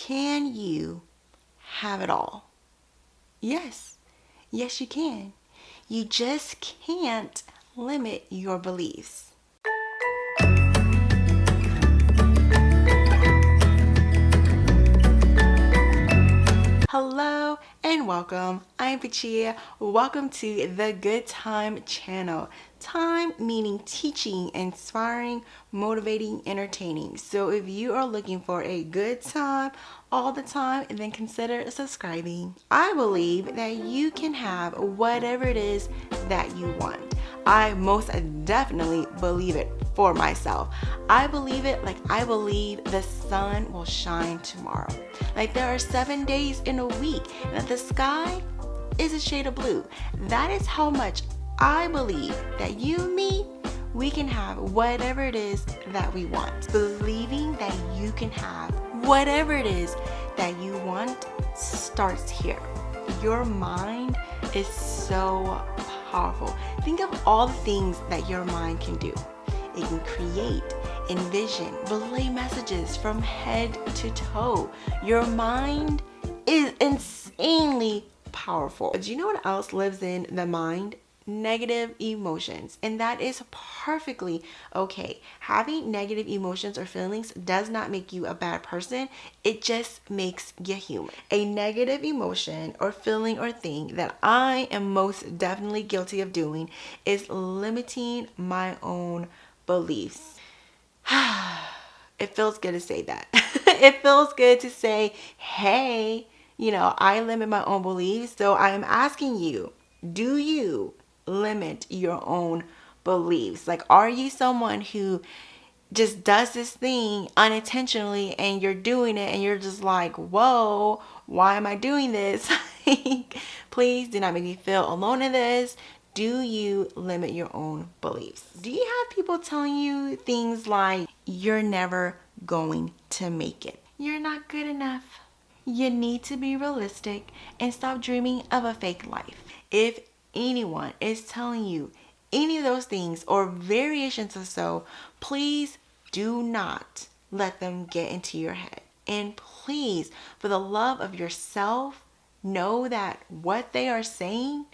Can you have it all? Yes. Yes, you can. You just can't limit your beliefs. Hello and welcome. I'm Pachia. Welcome to the Good Time channel. Time meaning teaching, inspiring, motivating, entertaining. So if you are looking for a good time all the time, then consider subscribing. I believe that you can have whatever it is that you want. I most definitely believe it for myself. I believe it like I believe the sun will shine tomorrow. Like there are 7 days in a week and that the sky is a shade of blue. That is how much I believe that you and me, we can have whatever it is that we want. Believing that you can have whatever it is that you want starts here. Your mind is so powerful. Think of all the things that your mind can do. It can create, envision, relay messages from head to toe. Your mind is insanely powerful. Do you know what else lives in the mind? Negative emotions, and that is perfectly okay. Having negative emotions or feelings does not make you a bad person. It just makes you human. A negative emotion or feeling or thing that I am most definitely guilty of doing is limiting my own beliefs. It feels good to say that. It feels good to say, hey, I limit my own beliefs. So I'm asking you, do you limit your own beliefs? Like, are you someone who just does this thing unintentionally and you're doing it and you're just like, whoa, why am I doing this? Please do not make me feel alone in this. Do you limit your own beliefs? Do you have people telling you things like, you're never going to make it? You're not good enough. You need to be realistic and stop dreaming of a fake life. If anyone is telling you any of those things or variations of so, please do not let them get into your head. And please, for the love of yourself, know that what they are saying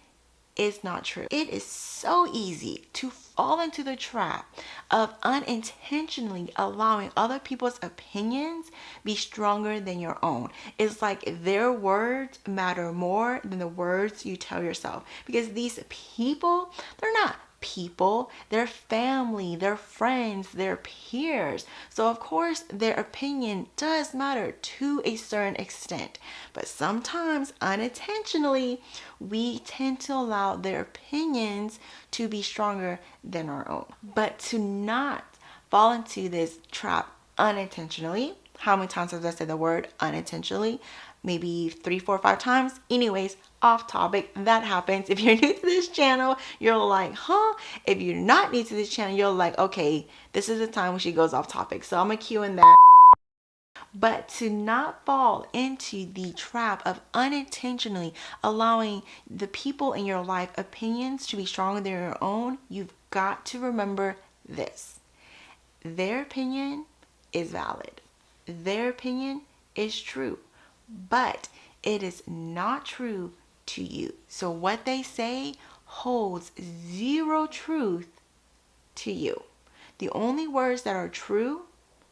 is not true. It is so easy to fall into the trap of unintentionally allowing other people's opinions be stronger than your own. It's like their words matter more than the words you tell yourself, because these people, they're not people, their family, their friends, their peers. So of course their opinion does matter to a certain extent, but sometimes unintentionally we tend to allow their opinions to be stronger than our own. But to not fall into this trap unintentionally, how many times have I said the word unintentionally? Maybe 3, 4, 5 times. Anyways, off topic. That happens. If you're new to this channel, you're like, huh? If you're not new to this channel, you're like, okay, this is the time when she goes off topic. So I'm gonna cue in that. But to not fall into the trap of unintentionally allowing the people in your life opinions to be stronger than your own, you've got to remember this. Their opinion is valid. Their opinion is true. But it is not true to you. So what they say holds zero truth to you. The only words that are true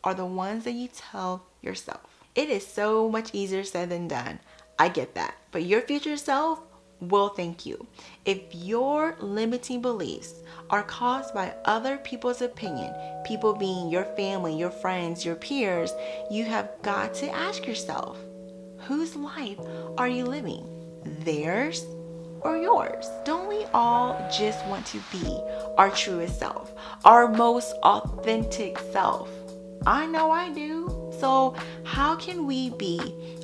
are the ones that you tell yourself. It is so much easier said than done. I get that. But your future self will thank you. If your limiting beliefs are caused by other people's opinion, people being your family, your friends, your peers, you have got to ask yourself, whose life are you living? Theirs or yours? Don't we all just want to be our truest self, our most authentic self? I know I do. So how can we be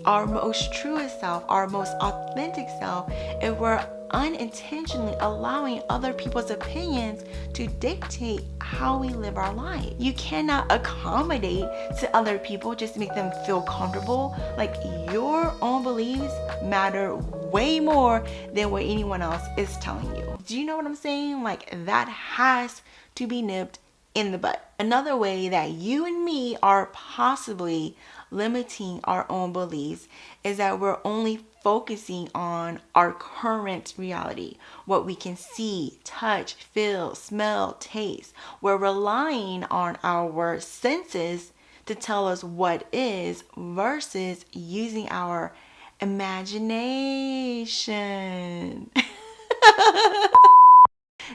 our most truest self, our most authentic self, if we're unintentionally allowing other people's opinions to dictate how we live our life? You cannot accommodate to other people just to make them feel comfortable. Like, your own beliefs matter way more than what anyone else is telling you. Do you know what I'm saying? Like, that has to be nipped in the butt. Another way that you and me are possibly limiting our own beliefs is that we're only focusing on our current reality, what we can see, touch, feel, smell, taste. We're relying on our senses to tell us what is versus using our imagination.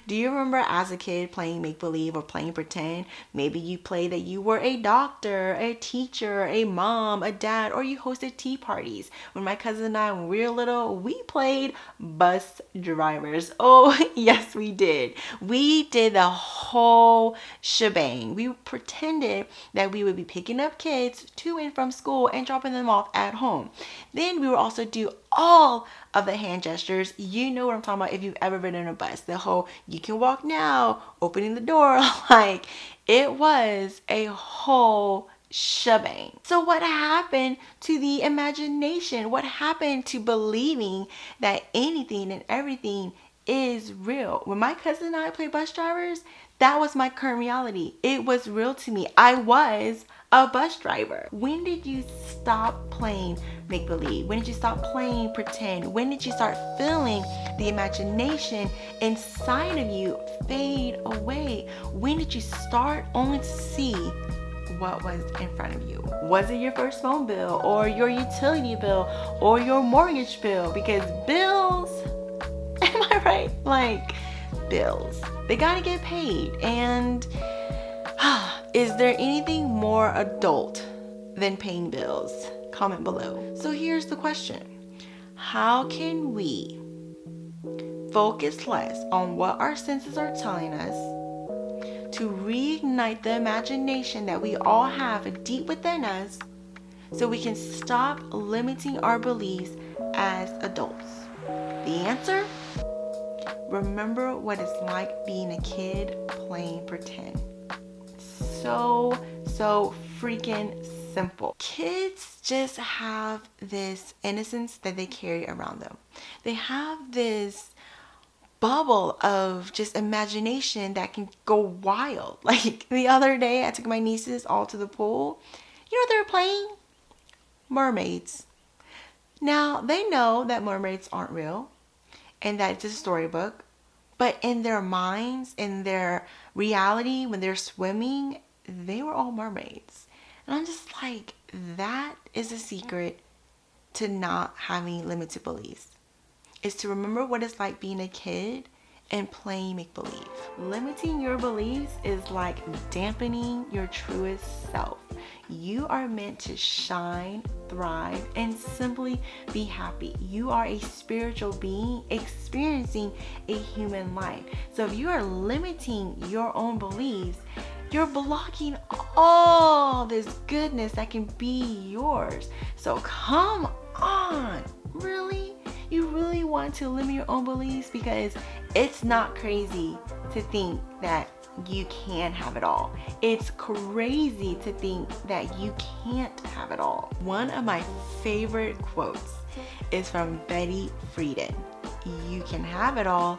Do you remember as a kid playing make-believe or playing pretend? Maybe you played that you were a doctor, a teacher, a mom, a dad, or you hosted tea parties. When my cousin and I, when we were little, we played bus drivers. Oh, yes, we did. We did the whole shebang. We pretended that we would be picking up kids to and from school and dropping them off at home. Then we would also do all of the hand gestures. You know what I'm talking about if you've ever been in a bus. The whole you can walk now, opening the door. Like, it was a whole shebang. So what happened to the imagination? What happened to believing that anything and everything is real? When my cousin and I played bus drivers, that was my current reality. It was real to me. I was a bus driver. When did you stop playing make-believe? When did you stop playing pretend? When did you start feeling the imagination inside of you fade away? When did you start only to see what was in front of you? Was it your first phone bill or your utility bill or your mortgage bill? Because bills, am I right? Like, bills, they gotta get paid. And is there anything more adult than paying bills? Comment below. So here's the question. How can we focus less on what our senses are telling us to reignite the imagination that we all have deep within us so we can stop limiting our beliefs as adults? The answer? Remember what it's like being a kid playing pretend. So freaking simple. Kids just have this innocence that they carry around them. They have this bubble of just imagination that can go wild. Like the other day, I took my nieces all to the pool. You know what they were playing? Mermaids. Now, they know that mermaids aren't real and that it's a storybook, but in their minds, in their reality, when they're swimming, they were all mermaids. And I'm just like, that is a secret to not having limited beliefs. Is to remember what it's like being a kid and playing make-believe. Limiting your beliefs is like dampening your truest self. You are meant to shine, thrive, and simply be happy. You are a spiritual being experiencing a human life. So if you are limiting your own beliefs, you're blocking all this goodness that can be yours. So come on, really? You really want to limit your own beliefs? Because it's not crazy to think that you can have it all. It's crazy to think that you can't have it all. One of my favorite quotes is from Betty Friedan. You can have it all,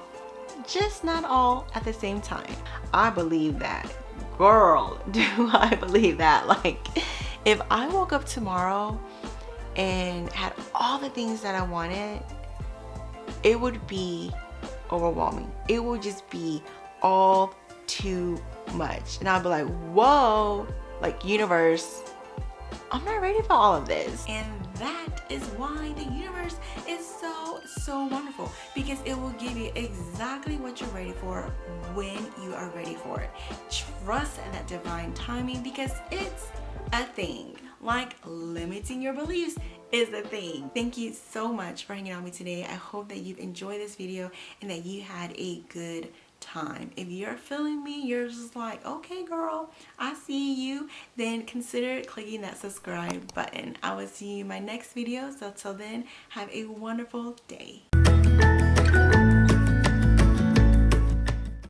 just not all at the same time. I believe that. Girl, do I believe that. Like, if I woke up tomorrow and had all the things that I wanted, it would be overwhelming. It would just be all too much. And I'd be like, whoa, like, universe, I'm not ready for all of this. And that is why the universe is so wonderful, because it will give you exactly what you're ready for when you are ready for it. Trust that divine timing, because it's a thing. Like limiting your beliefs is a thing. Thank you so much for hanging out with me today. I hope that you've enjoyed this video and that you had a good time. If you're feeling me, you're just like, okay girl, I see you, then consider clicking that subscribe button. I will see you in my next video. So till then, have a wonderful day.